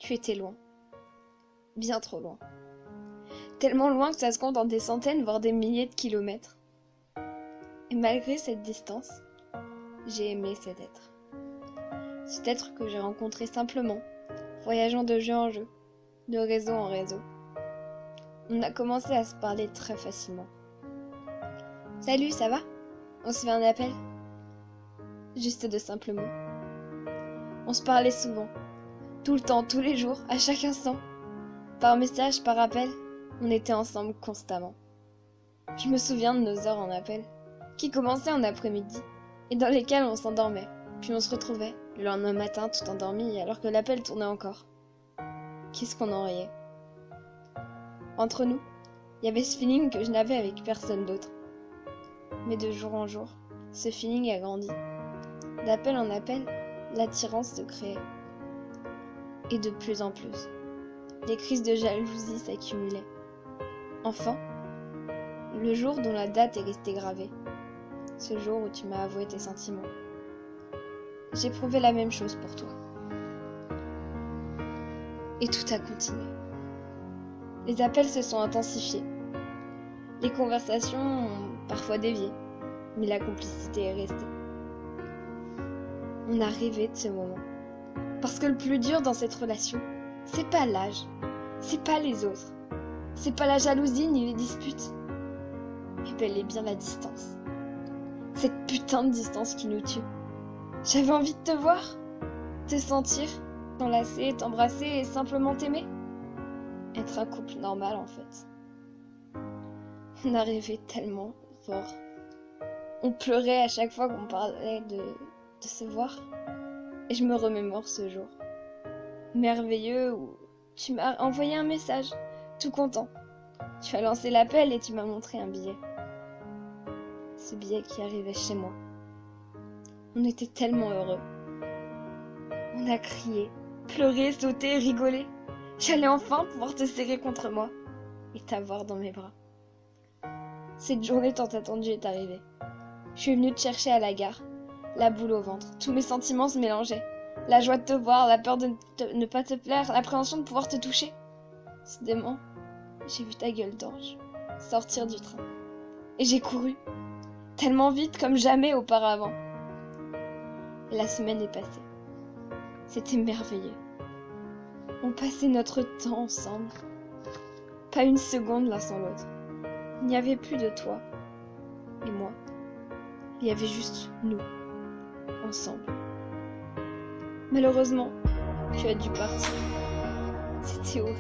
Tu étais loin. Bien trop loin. Tellement loin que ça se compte en des centaines, voire des milliers de kilomètres. Et malgré cette distance, j'ai aimé cet être. Cet être que j'ai rencontré simplement, voyageant de jeu en jeu, de réseau en réseau. On a commencé à se parler très facilement. Salut, ça va? On se fait un appel? Juste de simples mots. On se parlait souvent, tout le temps, tous les jours, à chaque instant. Par message, par appel, on était ensemble constamment. Je me souviens de nos heures en appel, qui commençaient en après-midi, et dans lesquelles on s'endormait, puis on se retrouvait, le lendemain matin tout endormi, alors que l'appel tournait encore. Qu'est-ce qu'on en riait. Entre nous, il y avait ce feeling que je n'avais avec personne d'autre. Mais de jour en jour, ce feeling a grandi. D'appel en appel, l'attirance se créait. Et de plus en plus, les crises de jalousie s'accumulaient. Enfin, le jour dont la date est restée gravée, ce jour où tu m'as avoué tes sentiments, j'éprouvais la même chose pour toi. Et tout a continué. Les appels se sont intensifiés. Les conversations ont parfois dévié, mais la complicité est restée. On a rêvé de ce moment. Parce que le plus dur dans cette relation, c'est pas l'âge, c'est pas les autres, c'est pas la jalousie ni les disputes, mais bel et bien la distance. Cette putain de distance qui nous tue. J'avais envie de te voir, te sentir, t'enlacer, t'embrasser et simplement t'aimer. Être un couple normal en fait. On a rêvé tellement fort. On pleurait à chaque fois qu'on parlait de se voir. Et je me remémore ce jour. Merveilleux où tu m'as envoyé un message, tout content. Tu as lancé l'appel et tu m'as montré un billet. Ce billet qui arrivait chez moi. On était tellement heureux. On a crié, pleuré, sauté, rigolé. J'allais enfin pouvoir te serrer contre moi et t'avoir dans mes bras. Cette journée tant attendue est arrivée. Je suis venue te chercher à la gare, la boule au ventre. Tous mes sentiments se mélangeaient. La joie de te voir, la peur de ne pas te plaire, l'appréhension de pouvoir te toucher. Soudainement, j'ai vu ta gueule d'ange sortir du train. Et j'ai couru, tellement vite comme jamais auparavant. Et la semaine est passée. C'était merveilleux. On passait notre temps ensemble. Pas une seconde l'un sans l'autre. Il n'y avait plus de toi et moi. Il y avait juste nous, ensemble. Malheureusement, tu as dû partir. C'était horrible.